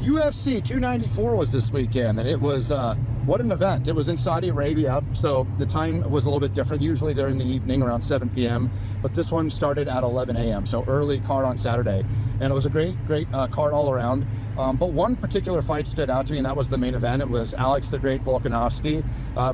UFC 294 was this weekend, and it was what an event. It was in Saudi Arabia, so the time was a little bit different. Usually they're in the evening around 7 p.m., but this one started at 11 a.m., so early card on Saturday, and it was a great card all around. But one particular fight stood out to me, and that was the main event. It was Alex the Great Volkanovski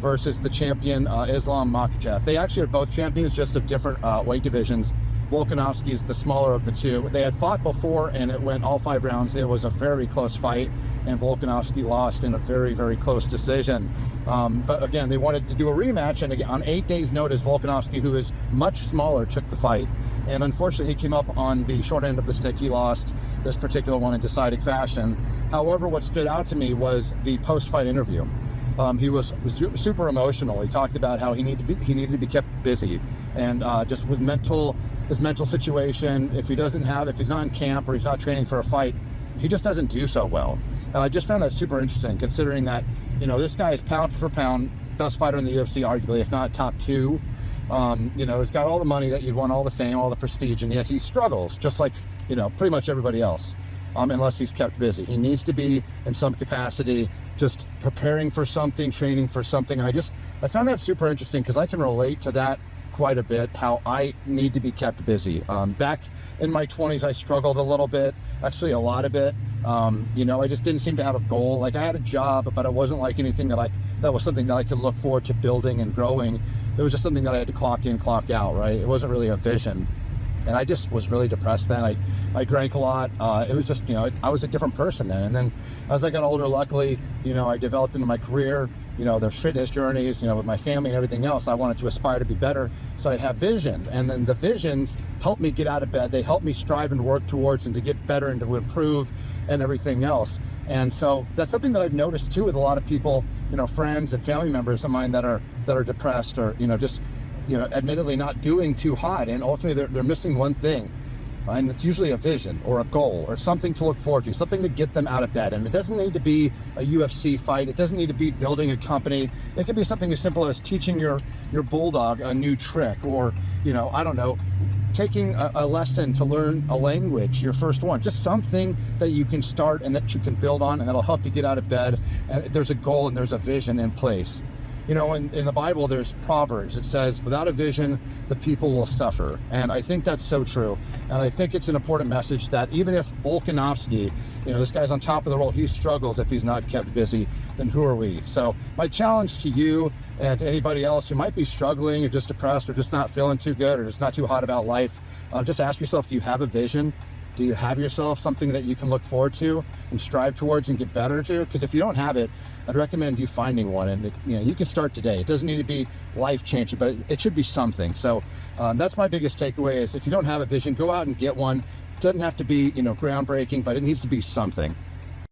versus the champion Islam Makhachev. They actually are both champions, just of different weight divisions. Volkanovski is the smaller of the two. They had fought before, and it went all 5 rounds. It was a very close fight, and Volkanovski lost in a very close decision. But again, they wanted to do a rematch, and again, on 8 days' notice, Volkanovski, who is much smaller, took the fight. And unfortunately, he came up on the short end of the stick. He lost this particular one in deciding fashion. However, what stood out to me was the post-fight interview. He was super emotional. He talked about how he needed to be kept busy, and just with his mental situation. If he's not in camp or he's not training for a fight, he just doesn't do so well. And I just found that super interesting, considering that, you know, this guy is pound for pound best fighter in the UFC, arguably, if not top 2. You know, he's got all the money that you'd want, all the fame, all the prestige, and yet he struggles, just like, you know, pretty much everybody else. Unless he's kept busy. He needs to be in some capacity, just preparing for something, training for something. And I found that super interesting, because I can relate to that quite a bit, how I need to be kept busy. Back in my 20s, I struggled a little bit, actually a lot of it. You know, I just didn't seem to have a goal. Like, I had a job, but it wasn't like anything that was something that I could look forward to building and growing. It was just something that I had to clock in, clock out, right? It wasn't really a vision. And I just was really depressed then. I drank a lot. It was just, you know, I was a different person then. And then as I got older, luckily, you know, I developed into my career, you know, there's fitness journeys, you know, with my family and everything else. I wanted to aspire to be better, so I'd have vision. And then the visions helped me get out of bed. They helped me strive and work towards and to get better and to improve and everything else. And so that's something that I've noticed too with a lot of people, you know, friends and family members of mine that are depressed, or, you know, just, you know, admittedly not doing too hot, and ultimately they're missing one thing, and it's usually a vision or a goal or something to look forward to, something to get them out of bed. And it doesn't need to be a UFC fight. It doesn't need to be building a company. It can be something as simple as teaching your bulldog a new trick, or, you know, I don't know, taking a lesson to learn a language, your first one. Just something that you can start and that you can build on, and that'll help you get out of bed, and there's a goal and there's a vision in place. You know, in the Bible, there's Proverbs. It says, without a vision, the people will suffer. And I think that's so true. And I think it's an important message that even if Volkanovski, you know, this guy's on top of the world, he struggles if he's not kept busy, then who are we? So my challenge to you and to anybody else who might be struggling or just depressed or just not feeling too good or just not too hot about life, just ask yourself, do you have a vision? Do you have yourself something that you can look forward to and strive towards and get better to? Because if you don't have it, I'd recommend you finding one. And you know, you can start today. It doesn't need to be life-changing, but it should be something. So that's my biggest takeaway: is if you don't have a vision, go out and get one. It doesn't have to be, you know, groundbreaking, but it needs to be something.